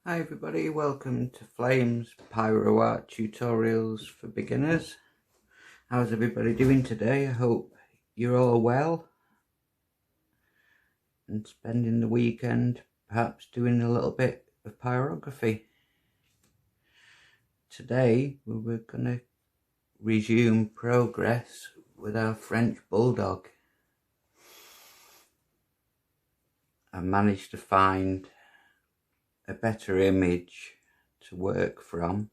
Hi everybody, welcome to Flamespyro art tutorials for beginners. How's everybody doing today? I hope you're all well and spending the weekend perhaps doing a little bit of pyrography. Today we're going to resume progress with our French bulldog. I managed to find a better image to work from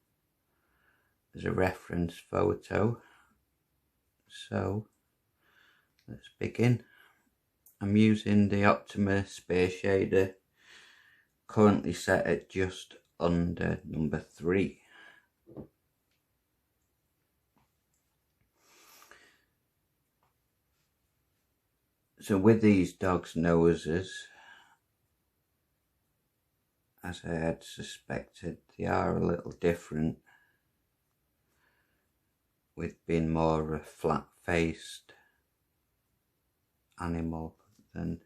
as a reference photo, so let's begin. I'm using the Optima Space Shader, currently set at just under number 3. So with these dogs' noses, as I had suspected, they are a little different, with being more of a flat-faced animal than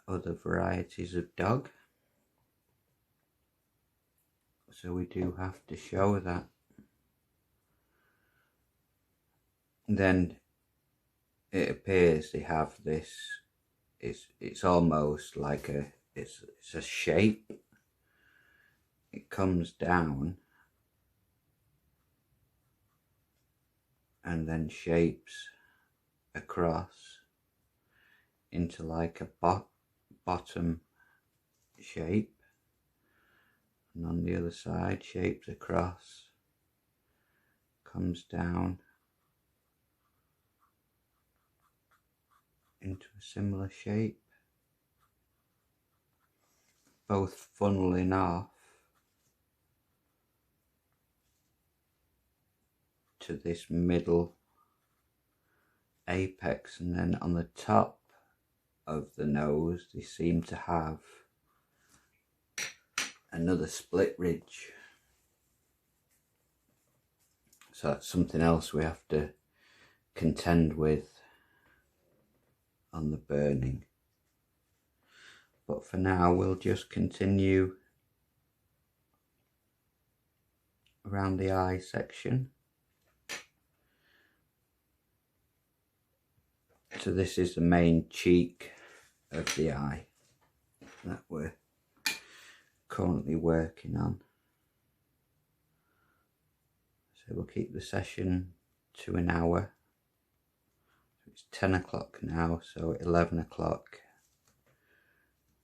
other varieties of dog. So we do have to show that. Then it appears they have this, it's almost like it's a shape. It comes down and then shapes across into like a bottom shape, and on the other side shapes across, comes down into a similar shape, both funneling off to this middle apex, and then on the top of the nose they seem to have another split ridge. So that's something else we have to contend with on the burning. But for now we'll just continue around the eye section. So this is the main cheek of the eye that we're currently working on. So we'll keep the session to an hour. It's 10 o'clock now, so at 11 o'clock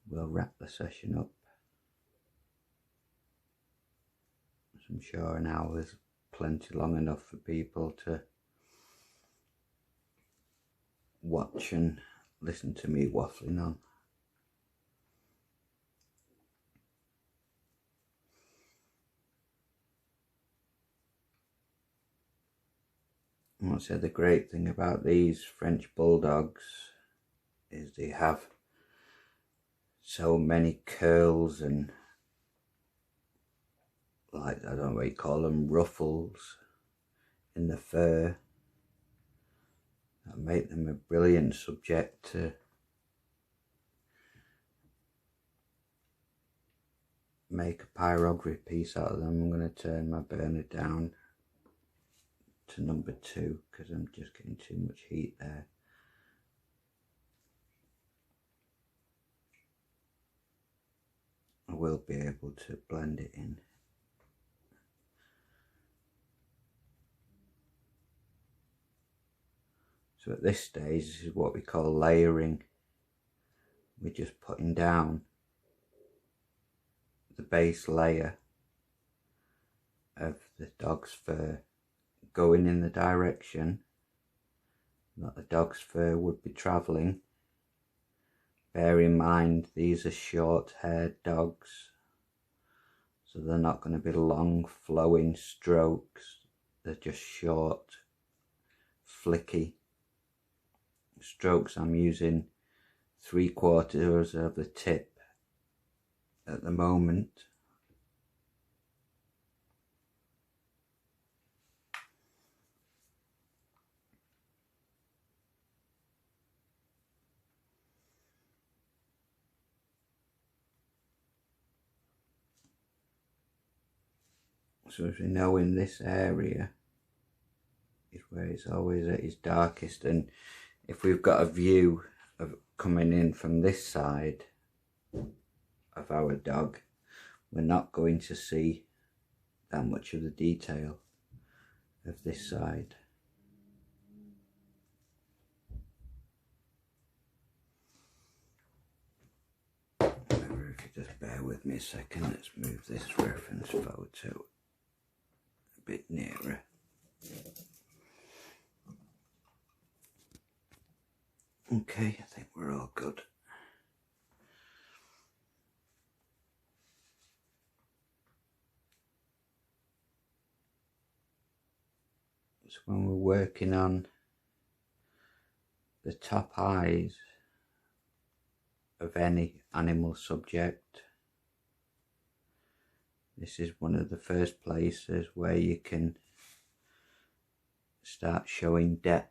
we'll wrap the session up. So I'm sure an hour is plenty long enough for people to watch and listen to me waffling on. I would say the great thing about these French bulldogs is they have so many curls and, like, I don't know what you call them, ruffles in the fur that make them a brilliant subject to make a pyrography piece out of them. I'm going to turn my burner down to number 2 because I'm just getting too much heat there. I will be able to blend it in. So at this stage, this is what we call layering. We're just putting down the base layer of the dog's fur, going in the direction that the dog's fur would be travelling. Bear in mind, these are short-haired dogs, so they're not going to be long flowing strokes. They're just short, flicky strokes. I'm using 3/4 of the tip at the moment. So as we know, in this area is where it's always at its darkest, and if we've got a view of coming in from this side of our dog, we're not going to see that much of the detail of this side. Remember, if you just bear with me a second, let's move this reference photo a bit nearer. Okay, I think we're all good. So when we're working on the top eyes of any animal subject, this is one of the first places where you can start showing depth.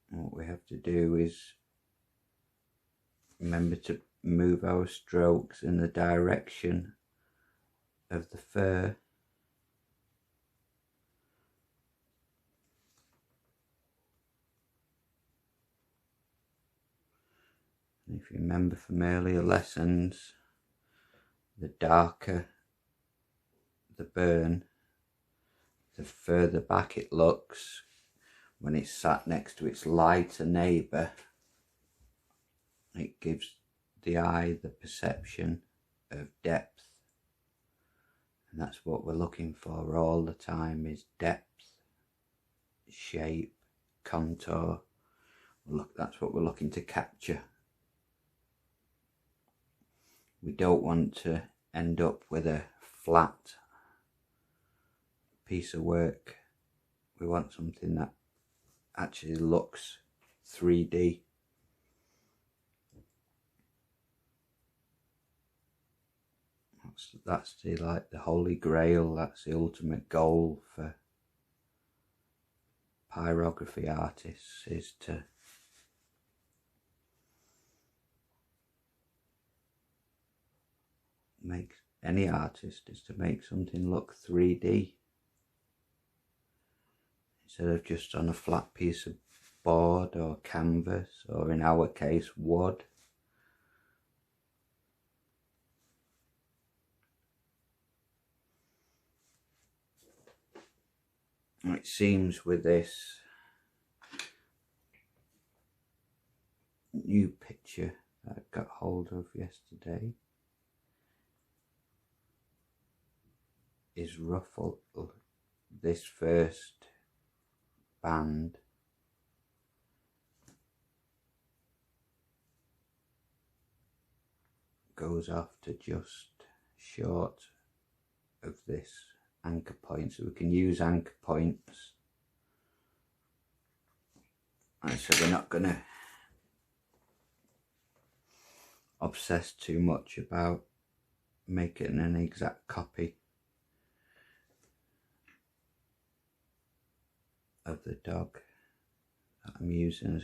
What we have to do is remember to move our strokes in the direction of the fur. And if you remember from earlier lessons, the darker the burn, the further back it looks when it's sat next to its lighter neighbour. It gives the eye the perception of depth, and that's what we're looking for all the time, is depth, shape, contour. Look, that's what we're looking to capture. We don't want to end up with a flat piece of work. We want something that actually looks 3D. That's the holy grail. That's the ultimate goal for pyrography artists, is to make, any artist is to make something look 3D instead of just on a flat piece of board or canvas, or in our case wood. It seems with this new picture that I got hold of yesterday is ruffled. This first band goes off to just short of this anchor point, so we can use anchor points, and so we're not going to obsess too much about making an exact copy of the dog that I'm using as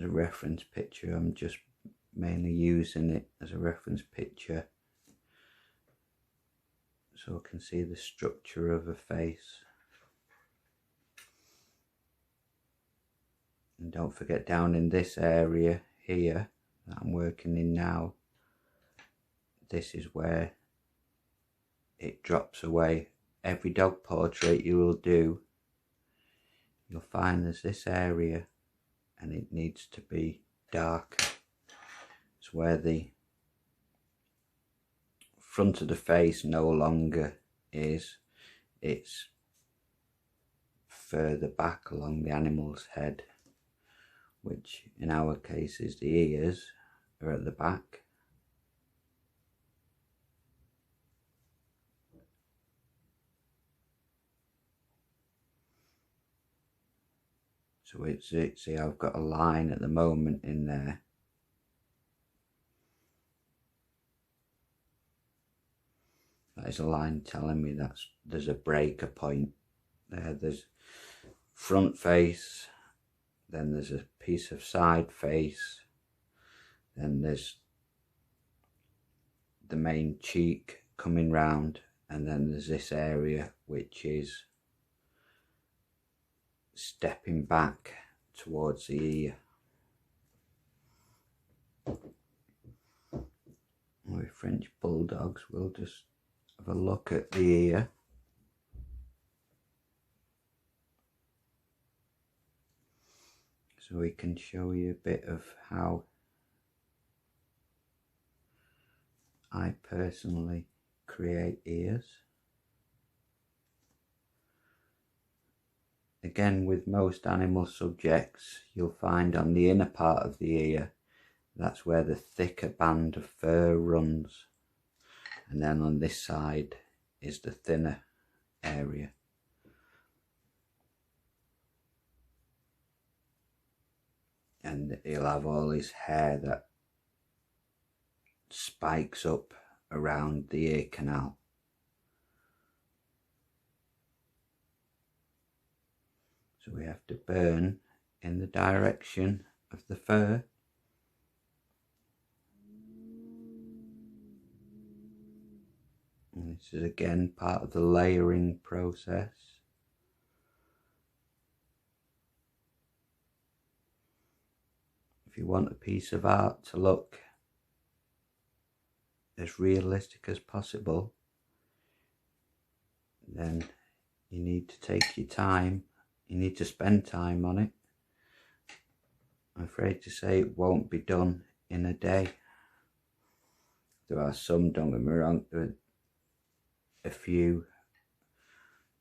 a reference picture. I'm just mainly using it as a reference picture so I can see the structure of a face. And don't forget, down in this area here that I'm working in now, this is where it drops away. Every dog portrait you will do, you'll find there's this area and it needs to be darker. It's where the front of the face no longer is, it's further back along the animal's head, which in our case is the ears are at the back. So see, I've got a line at the moment in there. That is a line telling me that there's a breaker point there. There's front face, then there's a piece of side face, Then there's the main cheek coming round, and then there's this area which is stepping back towards the ear. With French bulldogs, we'll just have a look at the ear. So we can show you a bit of how I personally create ears. Again, with most animal subjects, you'll find on the inner part of the ear, that's where the thicker band of fur runs. And then on this side is the thinner area. And he'll have all his hair that spikes up around the ear canal. So we have to burn in the direction of the fur. And this is again part of the layering process. If you want a piece of art to look as realistic as possible, then you need to take your time. You need to spend time on it. I'm afraid to say it won't be done in a day. There are some, don't get me wrong, there are a few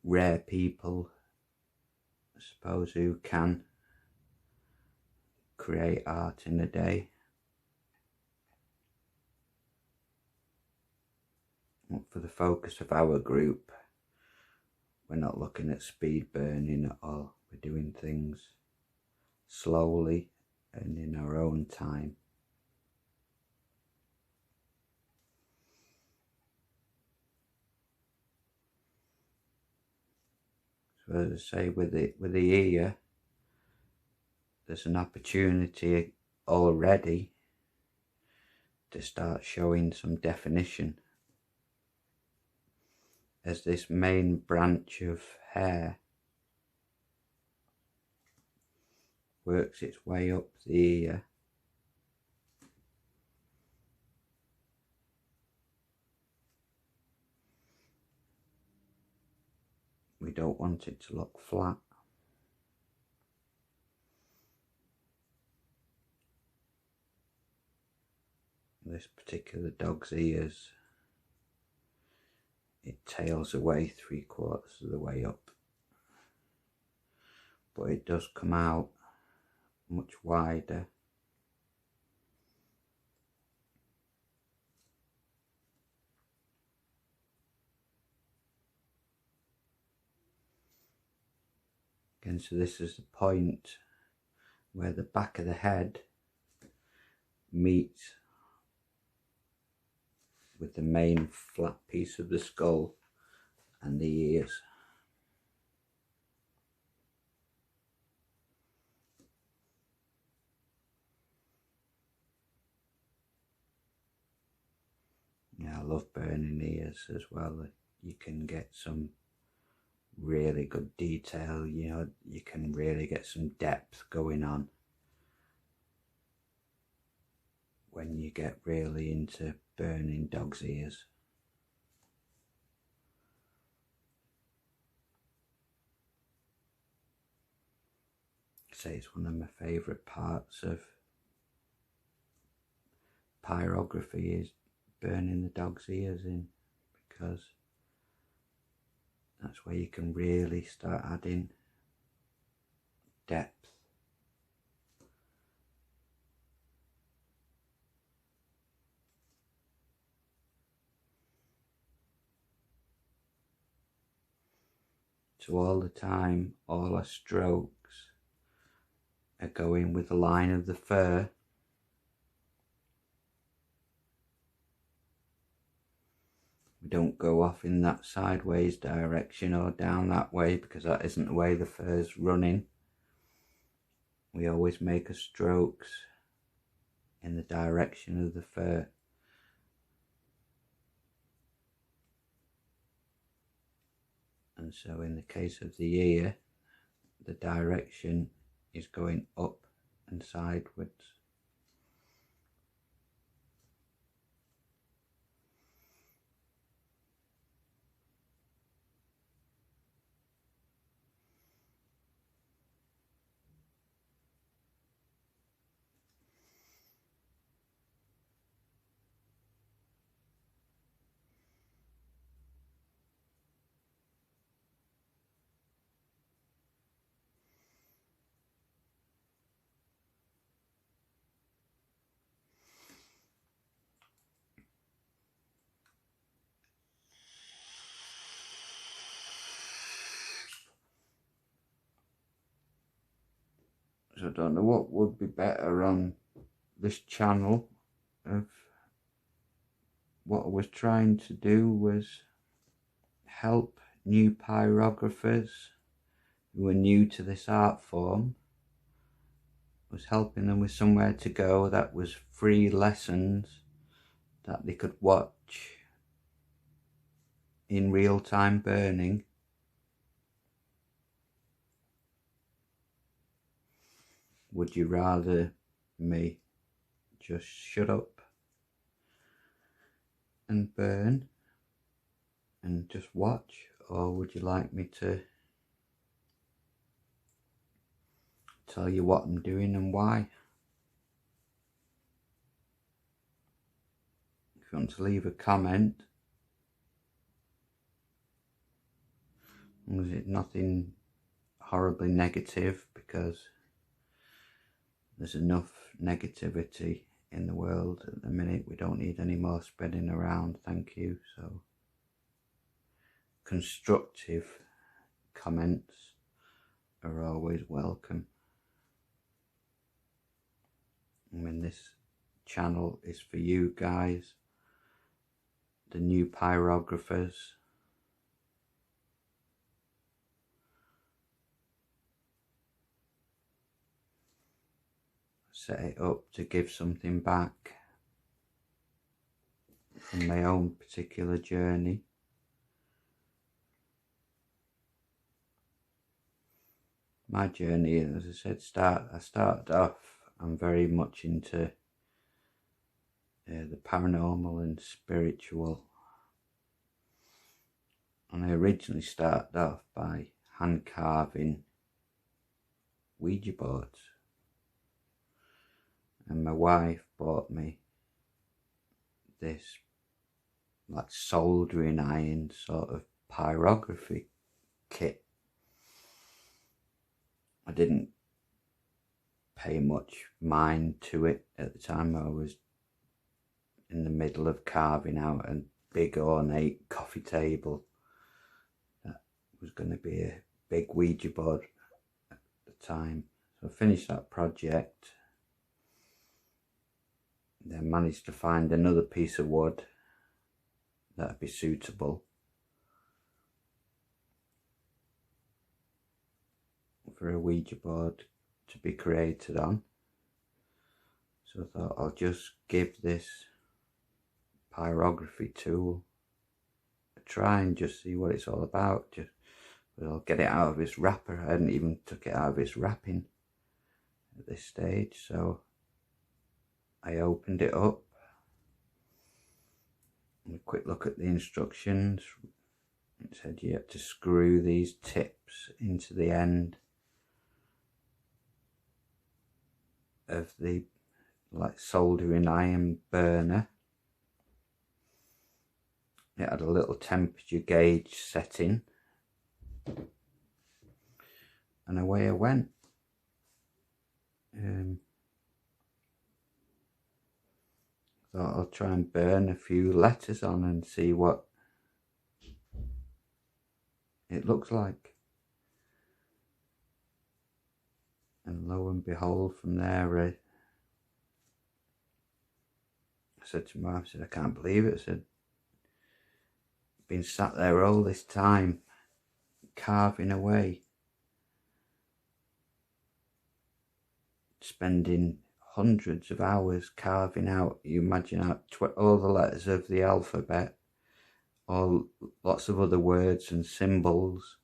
rare people, I suppose, who can create art in a day. But for the focus of our group, we're not looking at speed burning at all. We're doing things slowly and in our own time. So as I say, with the ear, there's an opportunity already to start showing some definition, as this main branch of hair works its way up the ear. We don't want it to look flat. This particular dog's ears, it tails away 3/4 of the way up, but it does come out much wider. Again, so this is the point where the back of the head meets with the main flat piece of the skull and the ears. Yeah, I love burning ears as well. You can get some really good detail, you know, you can really get some depth going on when you get really into burning dogs' ears. I say it's one of my favourite parts of pyrography is burning the dog's ears in, because that's where you can really start adding depth. So all the time, all our strokes are going with the line of the fur. We don't go off in that sideways direction or down that way, because that isn't the way the fur's running. We always make our strokes in the direction of the fur. And so in the case of the ear, the direction is going up and sideways. So I don't know what would be better on this channel. Of what I was trying to do was help new pyrographers who are new to this art form. I was helping them with somewhere to go that was free lessons that they could watch in real-time burning. Would you rather me just shut up and burn and just watch, or would you like me to tell you what I'm doing and why? If you want to leave a comment, was it nothing horribly negative, because there's enough negativity in the world at the minute. We don't need any more spreading around, thank you. So constructive comments are always welcome. I mean, this channel is for you guys, the new pyrographers. Set it up to give something back from my own particular journey. My journey, as I said, I started off, I'm very much into the paranormal and spiritual. And I originally started off by hand carving Ouija boards. And my wife bought me this like soldering iron sort of pyrography kit. I didn't pay much mind to it at the time. I was in the middle of carving out a big ornate coffee table that was going to be a big Ouija board at the time. So I finished that project. Then managed to find another piece of wood that'd be suitable for a Ouija board to be created on. So I thought I'll just give this pyrography tool a try and just see what it's all about. I'll get it out of its wrapper. I hadn't even took it out of its wrapping at this stage, so I opened it up. A quick look at the instructions. It said you have to screw these tips into the end of the like soldering iron burner. It had a little temperature gauge setting, and away I went. Thought I'll try and burn a few letters on and see what it looks like. And lo and behold, from there, I said to my wife, I said, I can't believe it. I said, been sat there all this time, carving away, spending hundreds of hours carving out, you imagine out all the letters of the alphabet, or lots of other words and symbols,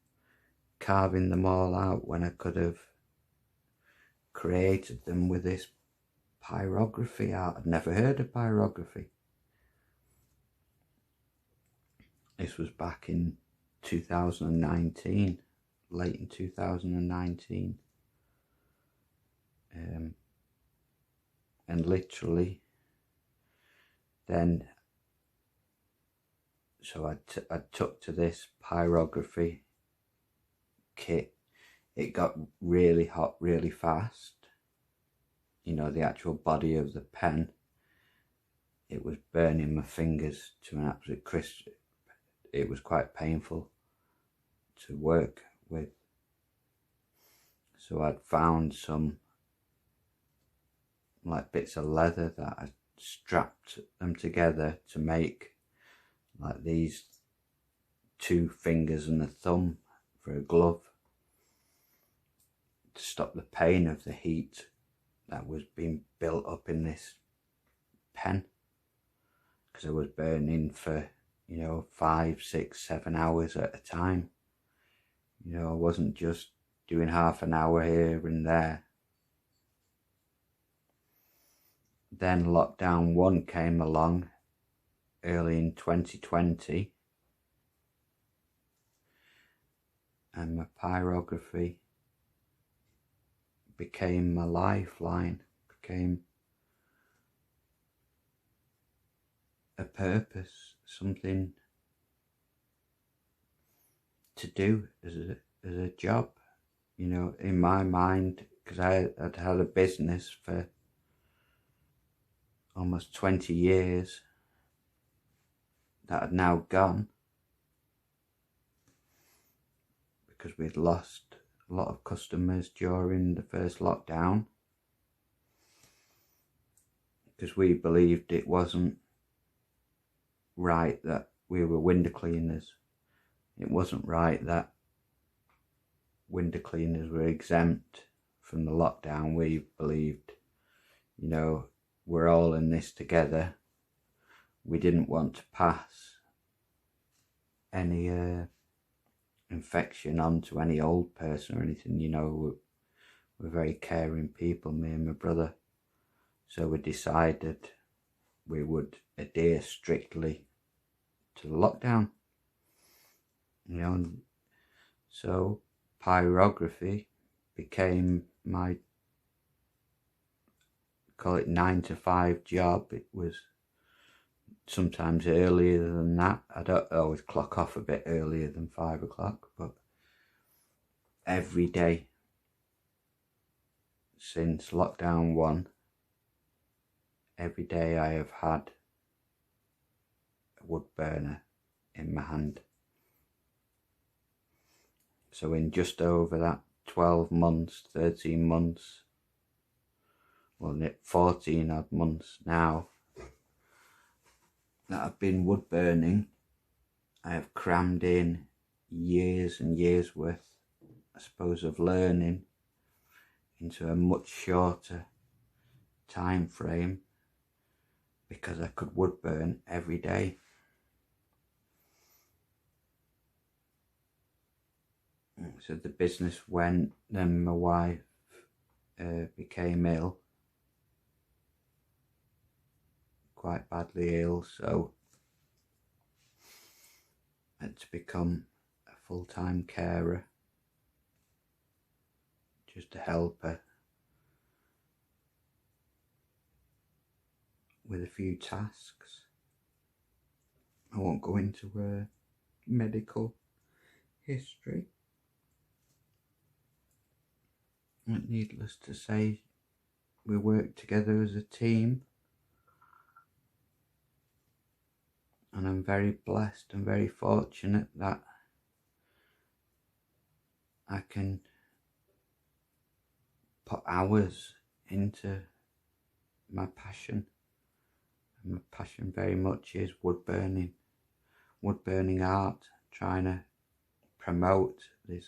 carving them all out when I could have created them with this pyrography art. I'd never heard of pyrography. This was back in 2019, late in 2019. And literally then, so I took to this pyrography kit. It got really hot really fast. You know, the actual body of the pen, it was burning my fingers to an absolute crisp. It was quite painful to work with. So I'd found some like bits of leather that I strapped them together to make like these 2 fingers and a thumb for a glove, to stop the pain of the heat that was being built up in this pen, because I was burning for, you know, 5, 6, 7 hours at a time. You know, I wasn't just doing half an hour here and there. Then lockdown 1 came along early in 2020, and my pyrography became my lifeline, became a purpose, something to do as a job, you know, in my mind, because I'd had a business for almost 20 years that had now gone because we'd lost a lot of customers during the first lockdown, because we believed it wasn't right that we were window cleaners. It wasn't right that window cleaners were exempt from the lockdown. We believed, you know, we're all in this together. We didn't want to pass any infection on to any old person or anything, you know. We're very caring people, me and my brother. So we decided we would adhere strictly to the lockdown, you know. And so pyrography became my, call it 9 to 5 job. It was sometimes earlier than that. I don't always clock off a bit earlier than 5 o'clock, but every day since lockdown 1, every day I have had a wood burner in my hand. So in just over that 12 months, 13 months, well, 14 odd months now that I've been wood burning, I have crammed in years and years worth, I suppose, of learning into a much shorter time frame, because I could wood burn every day. So the business went, then my wife became ill, quite badly ill, so I had to become a full-time carer just to help her with a few tasks. I won't go into her medical history. But needless to say, we work together as a team, and I'm very blessed and very fortunate that I can put hours into my passion. And my passion very much is wood burning art, trying to promote this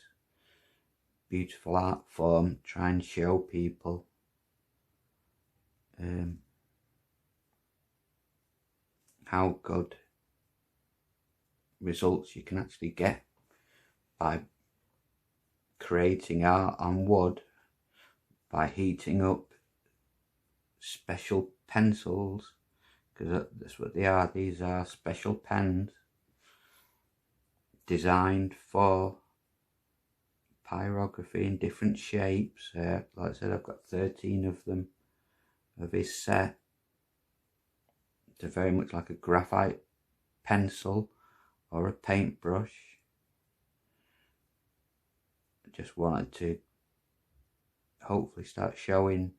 beautiful art form, try and show people how good results you can actually get by creating art on wood, by heating up special pencils, because that's what they are. These are special pens designed for pyrography in different shapes. Like I said, I've got 13 of them of his set. They're very much like a graphite pencil or a paintbrush. I just wanted to hopefully start showing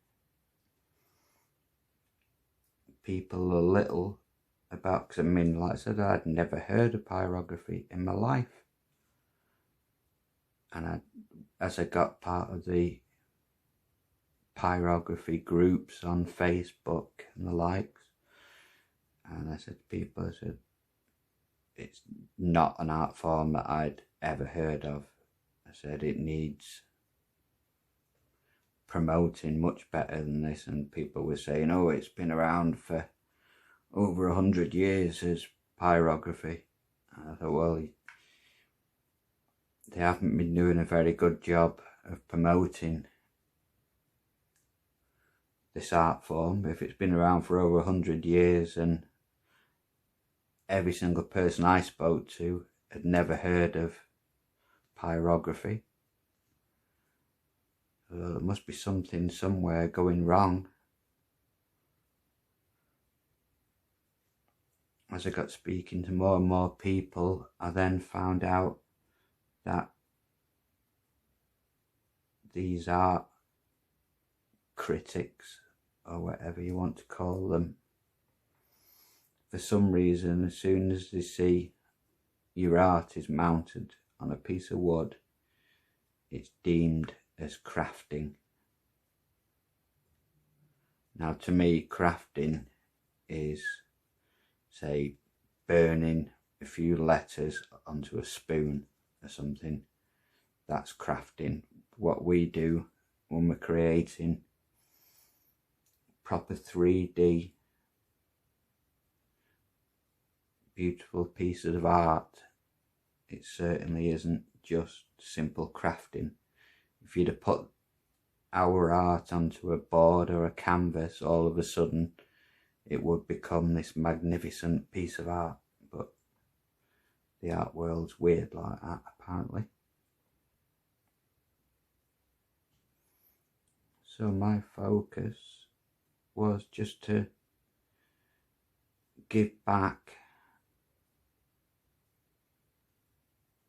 people a little about, because I mean, like I said, I'd never heard of pyrography in my life, and as I got part of the pyrography groups on Facebook and the likes, and I said to people, I said, it's not an art form that I'd ever heard of. I said it needs promoting much better than this, and people were saying, oh, it's been around for over 100 years as pyrography. And I thought, well, they haven't been doing a very good job of promoting this art form if it's been around for over 100 years and every single person I spoke to had never heard of pyrography. Well, there must be something somewhere going wrong. As I got speaking to more and more people, I then found out that these art critics, or whatever you want to call them, for some reason, as soon as they see your art is mounted on a piece of wood, it's deemed as crafting. Now, to me, crafting is, say, burning a few letters onto a spoon or something. That's crafting. What we do when we're creating proper 3D beautiful pieces of art, it certainly isn't just simple crafting. If you'd have put our art onto a board or a canvas, all of a sudden it would become this magnificent piece of art. But the art world's weird like that, apparently. So my focus was just to give back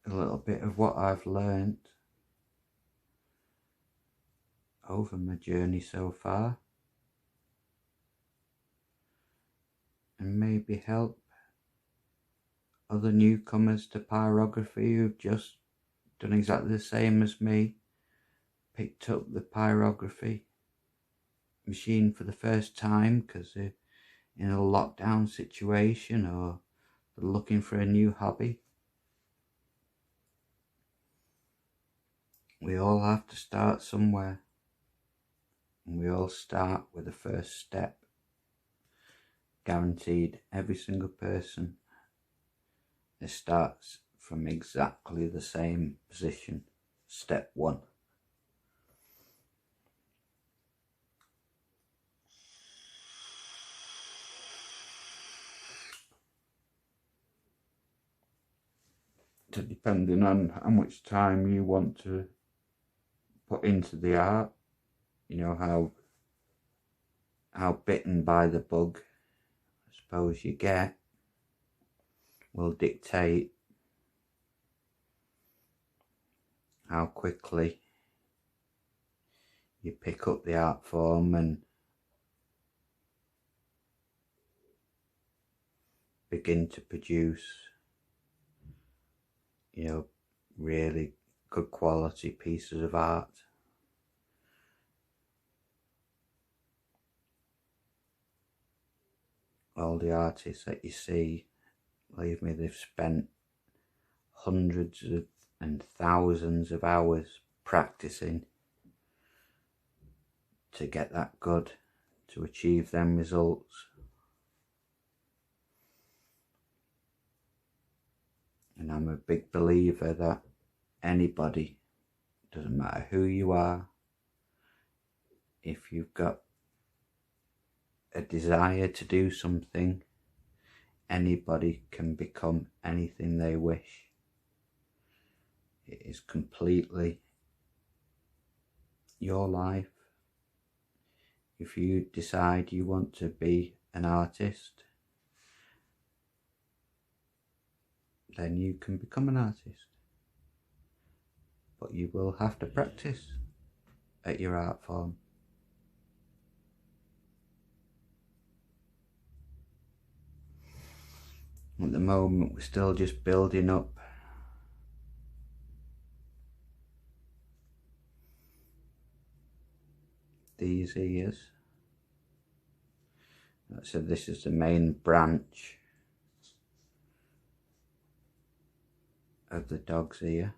a little bit of what I've learned over my journey so far, and maybe help other newcomers to pyrography who've just done exactly the same as me, picked up the pyrography machine for the first time because they're in a lockdown situation or they're looking for a new hobby. We all have to start somewhere, and we all start with the first step. Guaranteed, every single person that starts from exactly the same position. Step one. So depending on how much time you want to put into the art, you know, how bitten by the bug I suppose you get will dictate how quickly you pick up the art form and begin to produce, you know, really good quality pieces of art. All the artists that you see, believe me, they've spent hundreds and thousands of hours practicing to get that good, to achieve them results. And I'm a big believer that anybody, doesn't matter who you are, if you've got a desire to do something, anybody can become anything they wish. It is completely your life. If you decide you want to be an artist, then you can become an artist. But you will have to practice at your art form. At the moment, we're still just building up these ears. So this is the main branch of the dog's ear.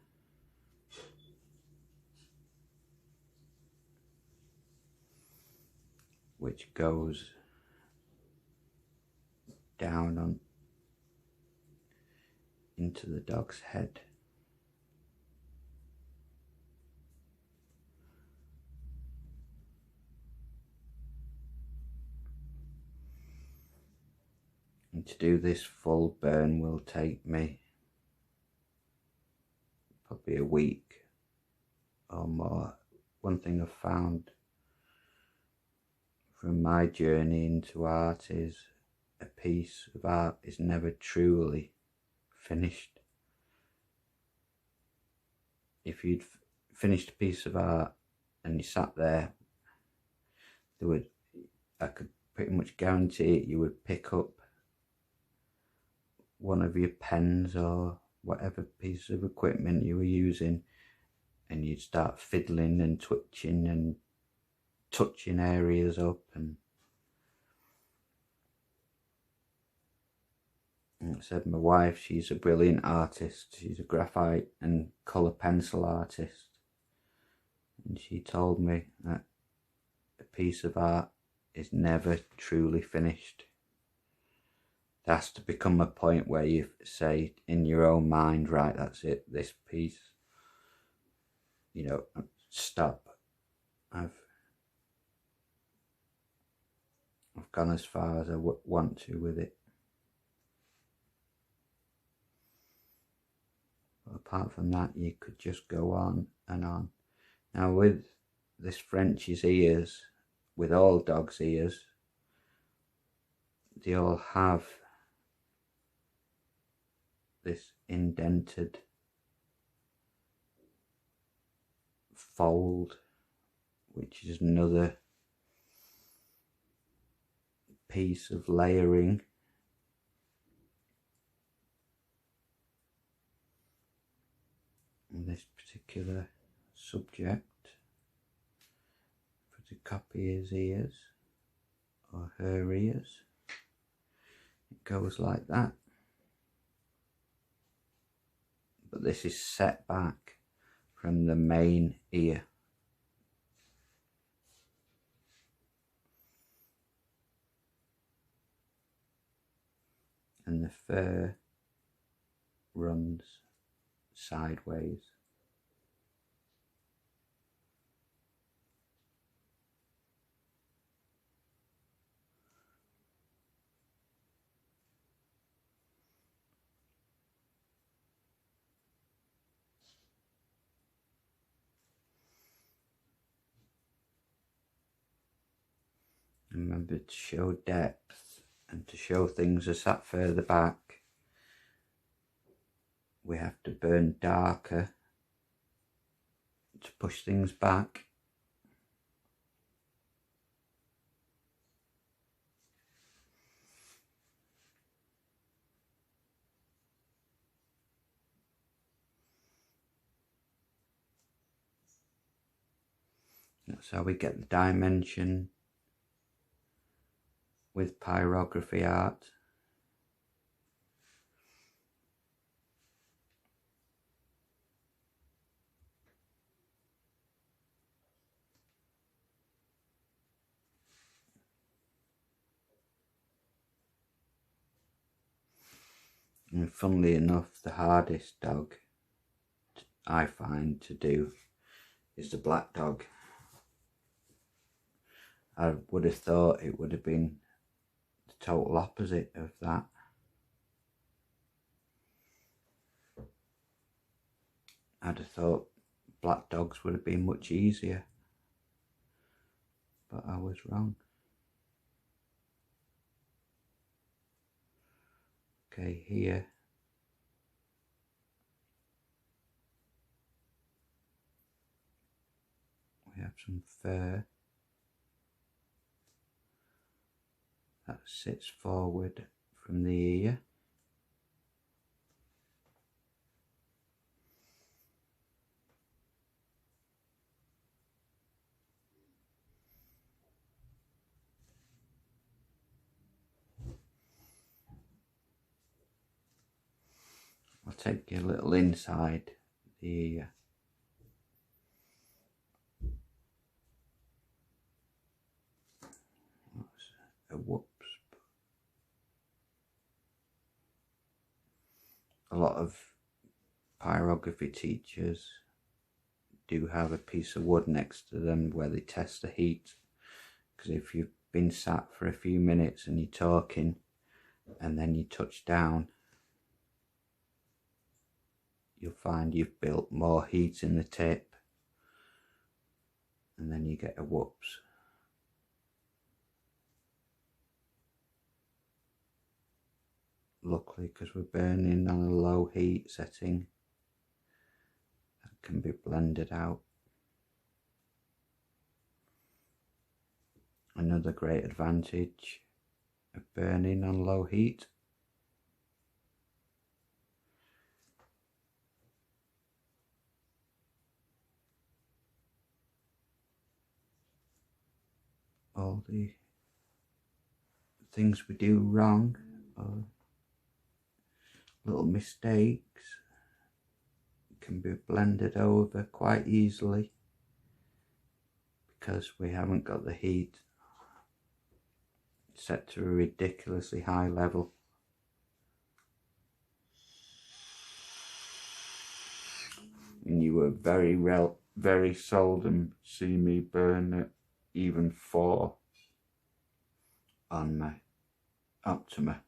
Which goes down on into the dog's head. And to do this full burn will take me probably a week or more. One thing I've found from my journey into art is a piece of art is never truly finished. If you'd finished a piece of art and you sat there, I could pretty much guarantee it, you would pick up one of your pens or whatever piece of equipment you were using, and you'd start fiddling and twitching and touching areas up. And I said, my wife, she's a brilliant artist. She's a graphite and colour pencil artist, and she told me that a piece of art is never truly finished. There has to become a point where you say in your own mind, right, that's it, this piece, you know, stop. I've gone as far as I want to with it. But apart from that, you could just go on and on. Now with this Frenchie's ears, with all dogs' ears, they all have this indented fold, which is another piece of layering. In this particular subject, for to copy his ears or her ears, it goes like that. But this is set back from the main ear. And the fur runs sideways. Remember, to show depth and to show things are sat further back, we have to burn darker to push things back. That's how we get the dimension with pyrography art. And funnily enough, the hardest dog I find to do is the black dog. I would have thought it would have been the total opposite of that. I'd have thought black dogs would have been much easier, but I was wrong. Okay, here we have some fur that sits forward from the ear. I'll take you a little inside the ear. Whoops. A lot of pyrography teachers do have a piece of wood next to them where they test the heat, because if you've been sat for a few minutes and you're talking and then you touch down, you'll find you've built more heat in the tip, and then you get a whoops. Luckily, because we're burning on a low heat setting, that can be blended out. Another great advantage of burning on low heat all the things we do wrong or little mistakes can be blended over quite easily because we haven't got the heat set to a ridiculously high level. And you will very seldom see me burn it even 4 on my Optima.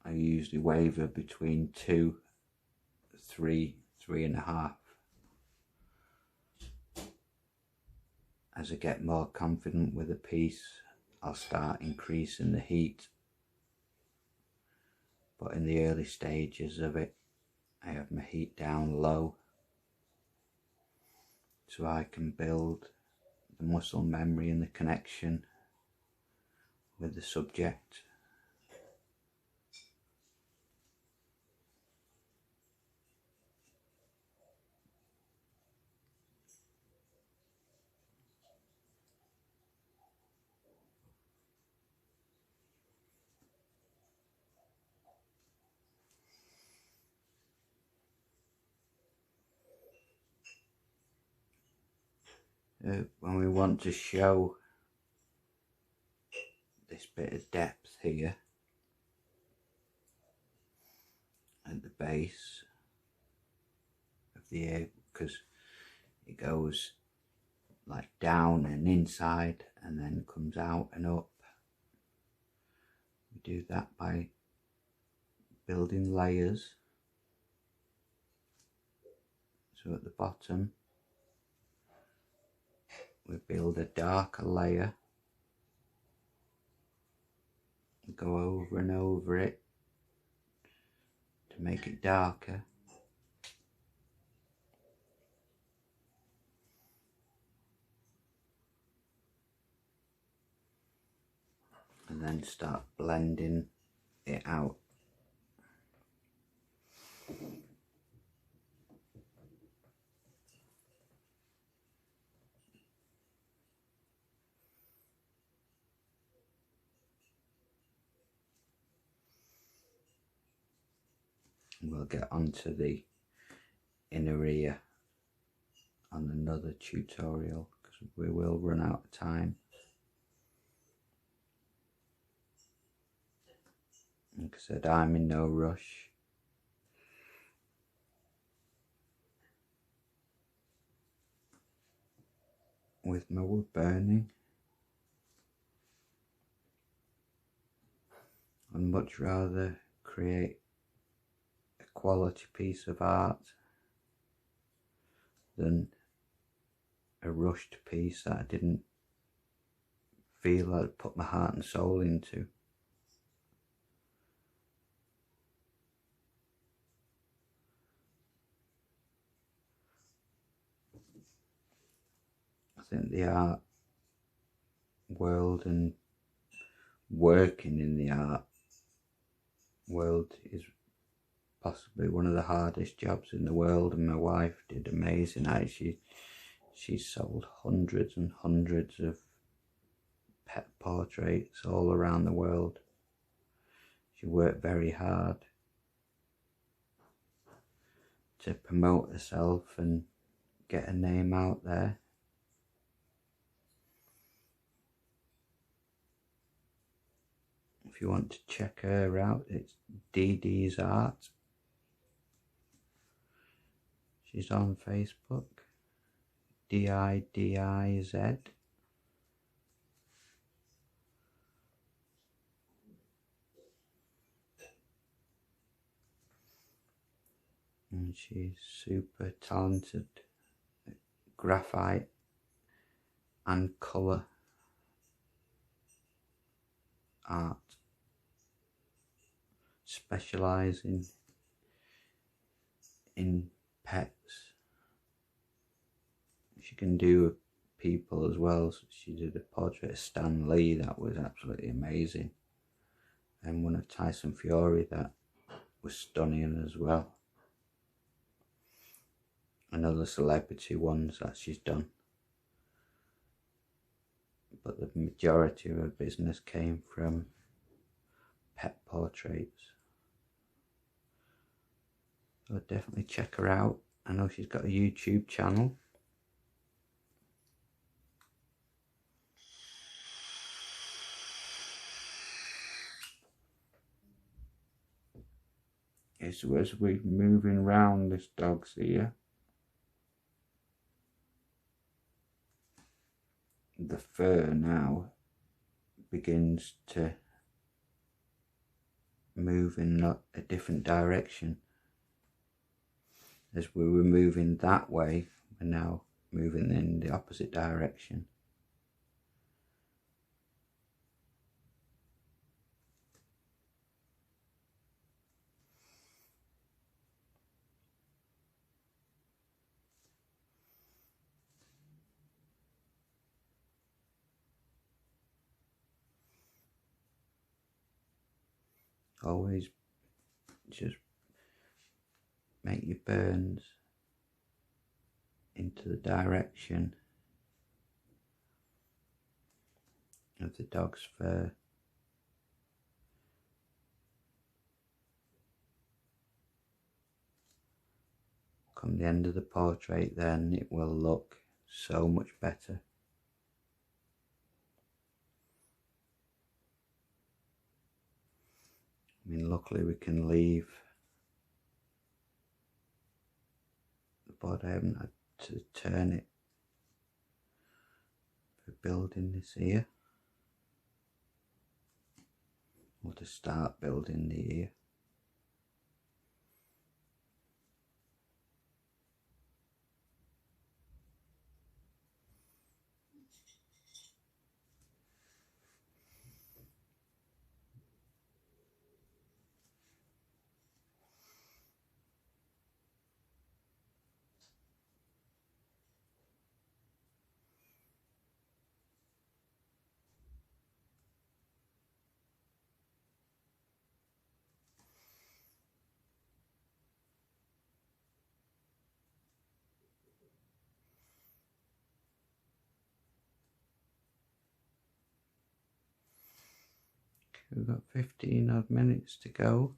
I usually waver between 2, 3, 3.5. As I get more confident with a piece, I'll start increasing the heat. But in the early stages of it, I have my heat down low so I can build the muscle memory and the connection with the subject. When we want to show this bit of depth here at the base of the ear, because it goes like down and inside and then comes out and up, we do that by building layers. So at the bottom we build a darker layer, go over and over it to make it darker, and then start blending it out. We'll get onto the inner ear on another tutorial because we will run out of time. Like I said, I'm in no rush. With my wood burning. I'd much rather create a quality piece of art than a rushed piece that I didn't feel I'd put my heart and soul into. I think the art world and working in the art world is possibly one of the hardest jobs in the world, and my wife did amazing. She sold hundreds and hundreds of pet portraits all around the world. She worked very hard to promote herself and get her name out there. If you want to check her out, it's DD's Art. She's on Facebook, DIDIZ. And she's super talented at graphite and colour art, specialising in pets. She can do people as well. So she did a portrait of Stan Lee that was absolutely amazing, and one of Tyson Fury that was stunning as well, and other celebrity ones that she's done. But the majority of her business came from pet portraits. So definitely check her out. I know she's got a YouTube channel. As we're moving around, this dog's here. The fur now begins to move in a different direction. As we were moving that way, we're now moving in the opposite direction. Always just make your burns into the direction of the dog's fur. Come the end of the portrait, then it will look so much better. I mean, luckily we can leave the body. I haven't had to turn it for building this ear, or to start building the ear. We've got 15 odd minutes to go.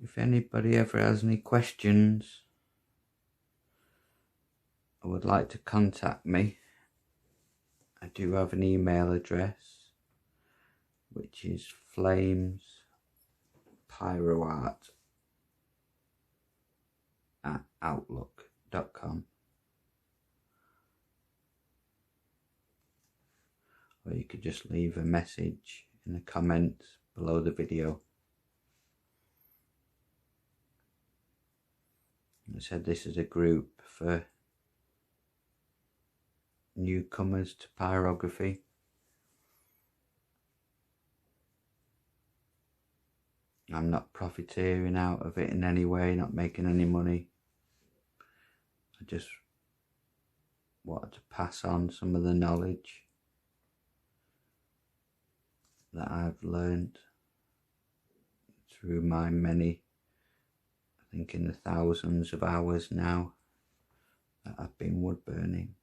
If anybody ever has any questions would like to contact me, I do have an email address, which is flamespyro@outlook.com, or you could just leave a message in the comments below the video. I said this is a group for newcomers to pyrography. I'm not profiteering out of it in any way, not making any money. I just wanted to pass on some of the knowledge that I've learned through my many, I think in the thousands of hours now that I've been wood burning.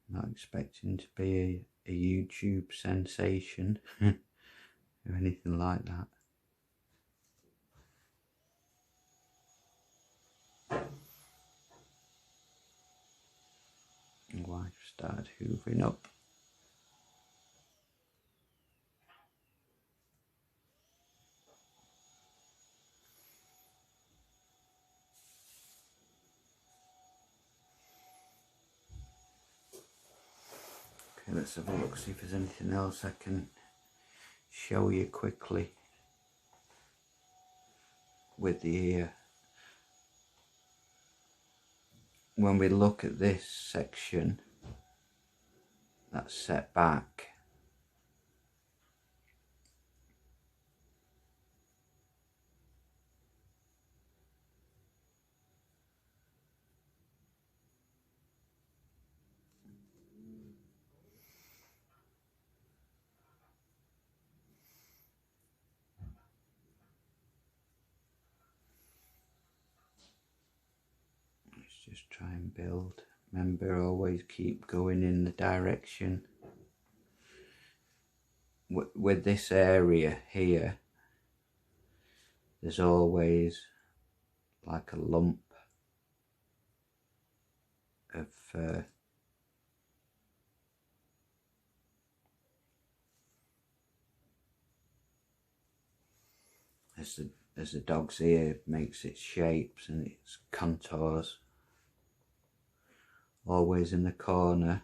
Not expecting to be a YouTube sensation or anything like that. My wife started hoovering up. Okay, let's have a look, see if there's anything else I can show you quickly with the ear. When we look at this section that's set back, just try and build. Remember, always keep going in the direction. With this area here, there's always like a lump of as the dog's ear makes its shapes and its contours. Always in the corner.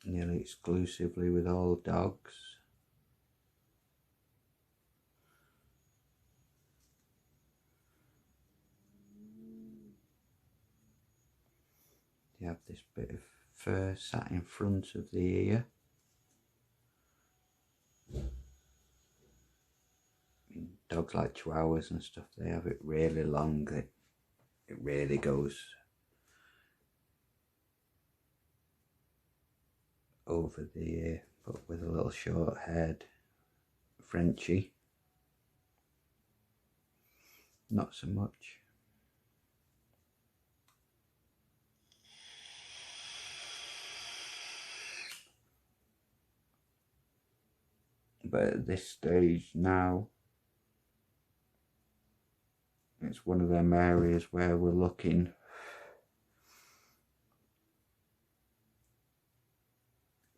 Nearly exclusively with all dogs. You have this bit of fur sat in front of the ear. Dogs like chihuahuas and stuff, they have it really long. It really goes over the ear, but with a little short head. Frenchie, not so much. But at this stage now, it's one of them areas where we're looking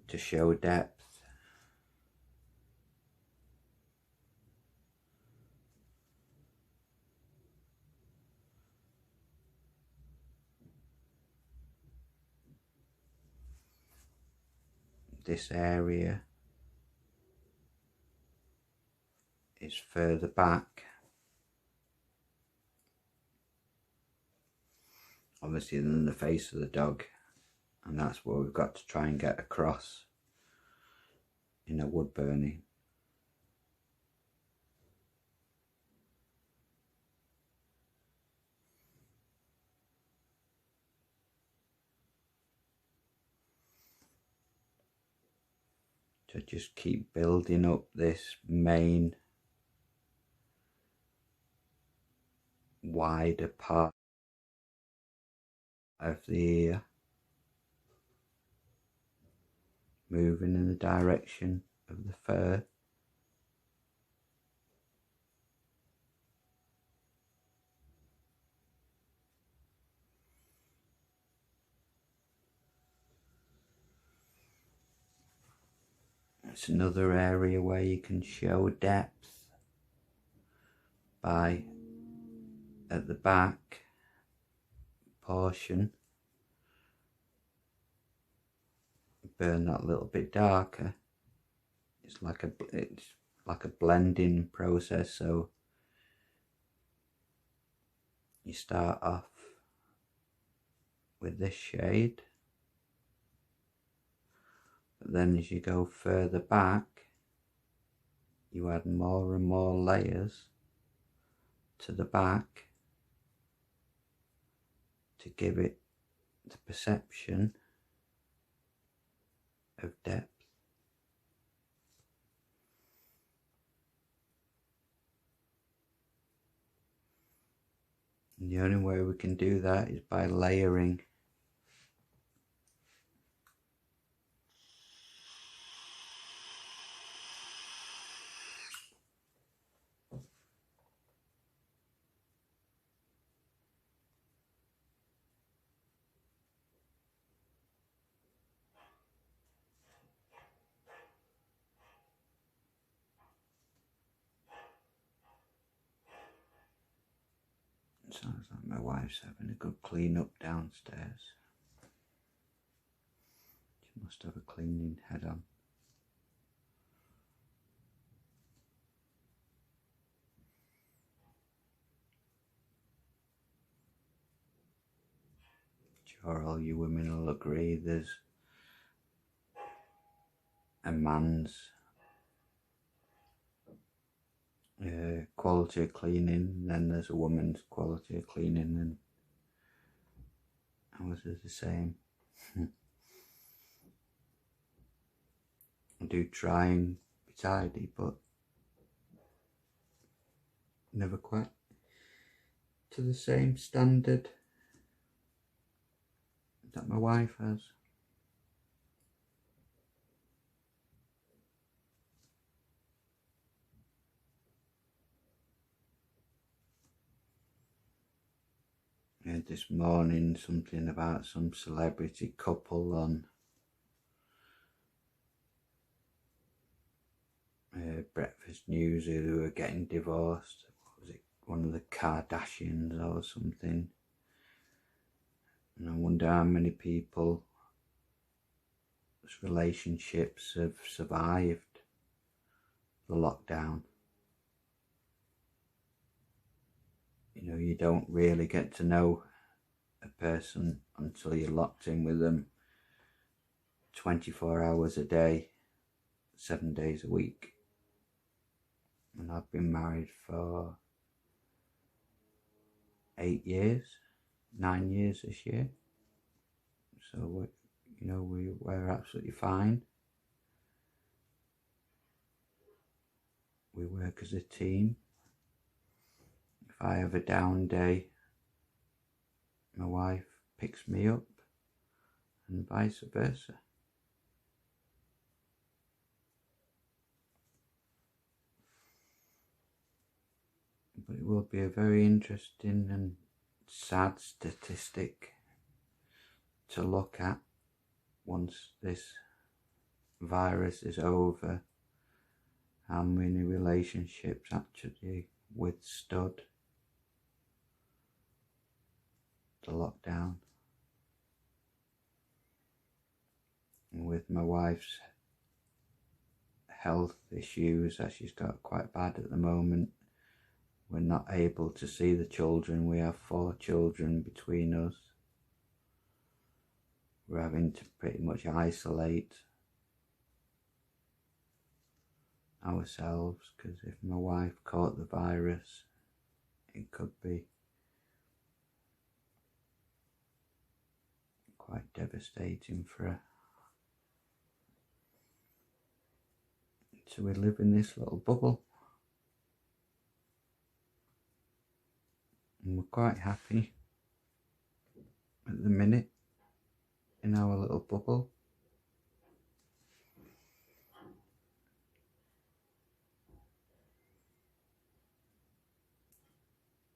to show depth. This area is further back, obviously, than the face of the dog, and that's what we've got to try and get across in a wood burning. So just keep building up this main wider part of the ear, moving in the direction of the fur. It's another area where you can show depth by, at the back portion, burn that a little bit darker. It's like a blending process. So you start off with this shade, but then as you go further back, you add more and more layers to the back to give it the perception of depth. And the only way we can do that is by layering. Sounds like my wife's having a good clean up downstairs. She must have a cleaning head on. Sure, all you women will agree there's a man's quality of cleaning, and then there's a woman's quality of cleaning, and ours is the same. I do try and be tidy, but never quite to the same standard that my wife has. I heard this morning something about some celebrity couple on Breakfast News who were getting divorced. Was it one of the Kardashians or something? And I wonder how many people's relationships have survived the lockdown. You know, you don't really get to know a person until you're locked in with them 24 hours a day, 7 days a week. And I've been married for 8 years, 9 years this year. So, you know, we're absolutely fine. We work as a team. If I have a down day, my wife picks me up, and vice versa. But it will be a very interesting and sad statistic to look at once this virus is over, how many relationships actually withstood the lockdown. And with my wife's health issues that she's got quite bad at the moment, we're not able to see the children. We have 4 children between us. We're having to pretty much isolate ourselves, because if my wife caught the virus, it could be quite devastating for her. So we live in this little bubble, and we're quite happy at the minute in our little bubble.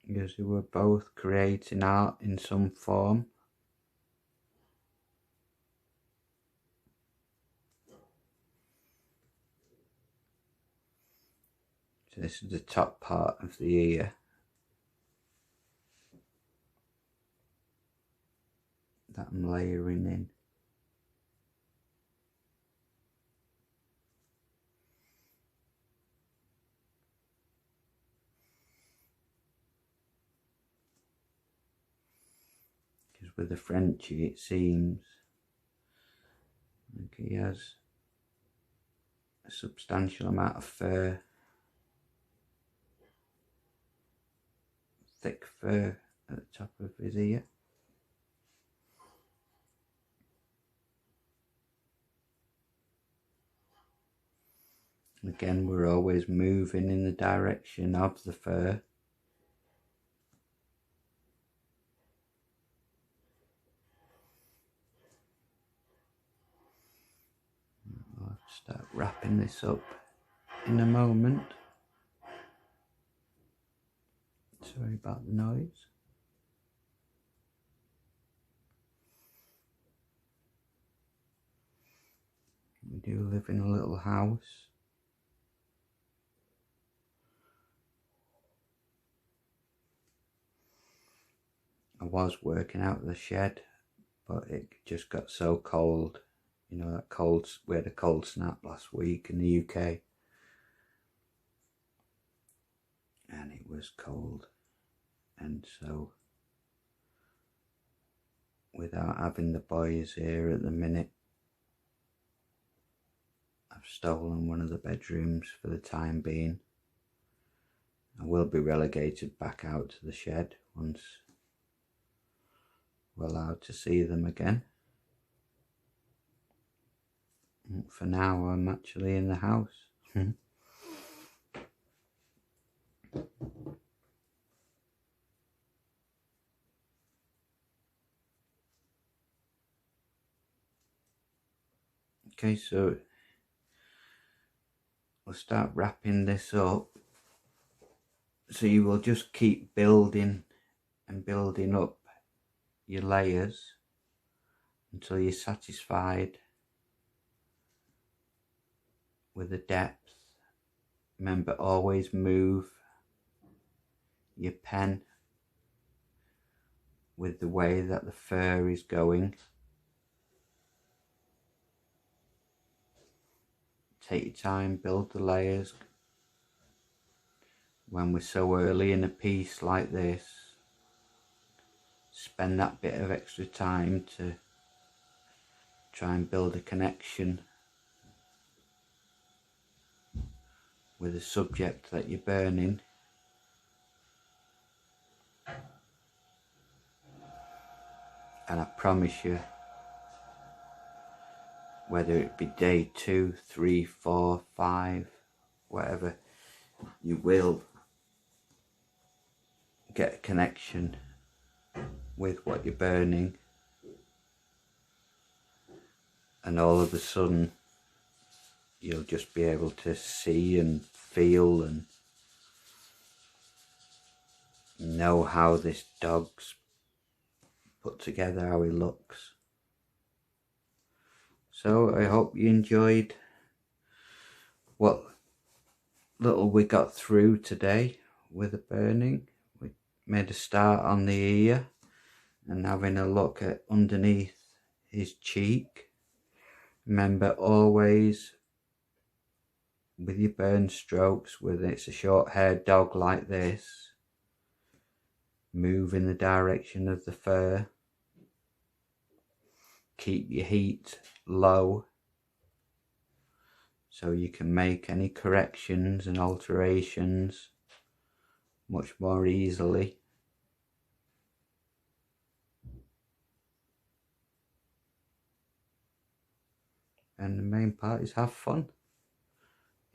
Because we were both creating art in some form. So this is the top part of the ear. That I'm layering in. Because with the Frenchie it seems like he has a substantial amount of fur. Thick fur at the top of his ear. Again, we're always moving in the direction of the fur. I'll have to start wrapping this up in a moment. Sorry about the noise. We do live in a little house. I was working out of the shed, but it just got so cold. You know, that cold, we had a cold snap last week in the UK. And it was cold. And so, without having the boys here at the minute, I've stolen one of the bedrooms for the time being. I will be relegated back out to the shed once we're allowed to see them again. For now, I'm actually in the house. Okay, so we'll start wrapping this up. So you will just keep building and building up your layers until you're satisfied with the depth. Remember, always move your pen with the way that the fur is going. Take your time, build the layers. When we're so early in a piece like this, spend that bit of extra time to try and build a connection with the subject that you're burning. And I promise you, whether it be day 2, 3, 4, 5, whatever, you will get a connection with what you're burning, and all of a sudden you'll just be able to see and feel and know how this dog's put together, how he looks. So I hope you enjoyed what little we got through today with the burning. We made a start on the ear and having a look at underneath his cheek. Remember, always with your burn strokes, whether it's a short haired dog like this, move in the direction of the fur. Keep your heat low so you can make any corrections and alterations much more easily. And the main part is have fun.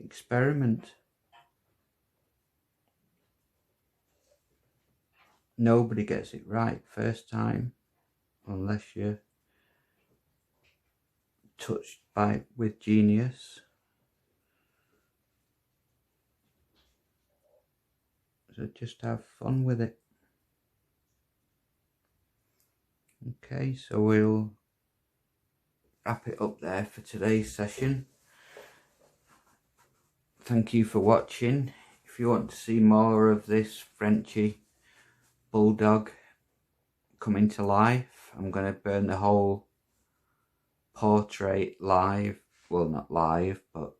experiment. Nobody gets it right first time unless you're touched with genius. So just have fun with it. Okay, so we'll wrap it up there for today's session. Thank you for watching. If you want to see more of this Frenchie bulldog coming to life, I'm going to burn the whole portrait live. Well, not live, but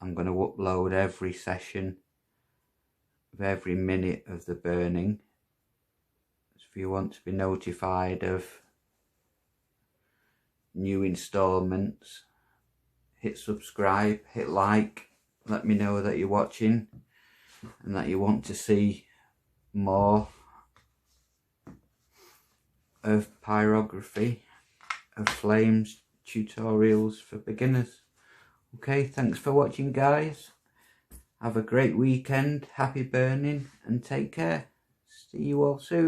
I'm going to upload every session of every minute of the burning. So if you want to be notified of new installments, hit subscribe, hit like, let me know that you're watching and that you want to see more of pyrography, of flames tutorials for beginners. Okay, thanks for watching, guys. Have a great weekend, happy burning, and take care. See you all soon.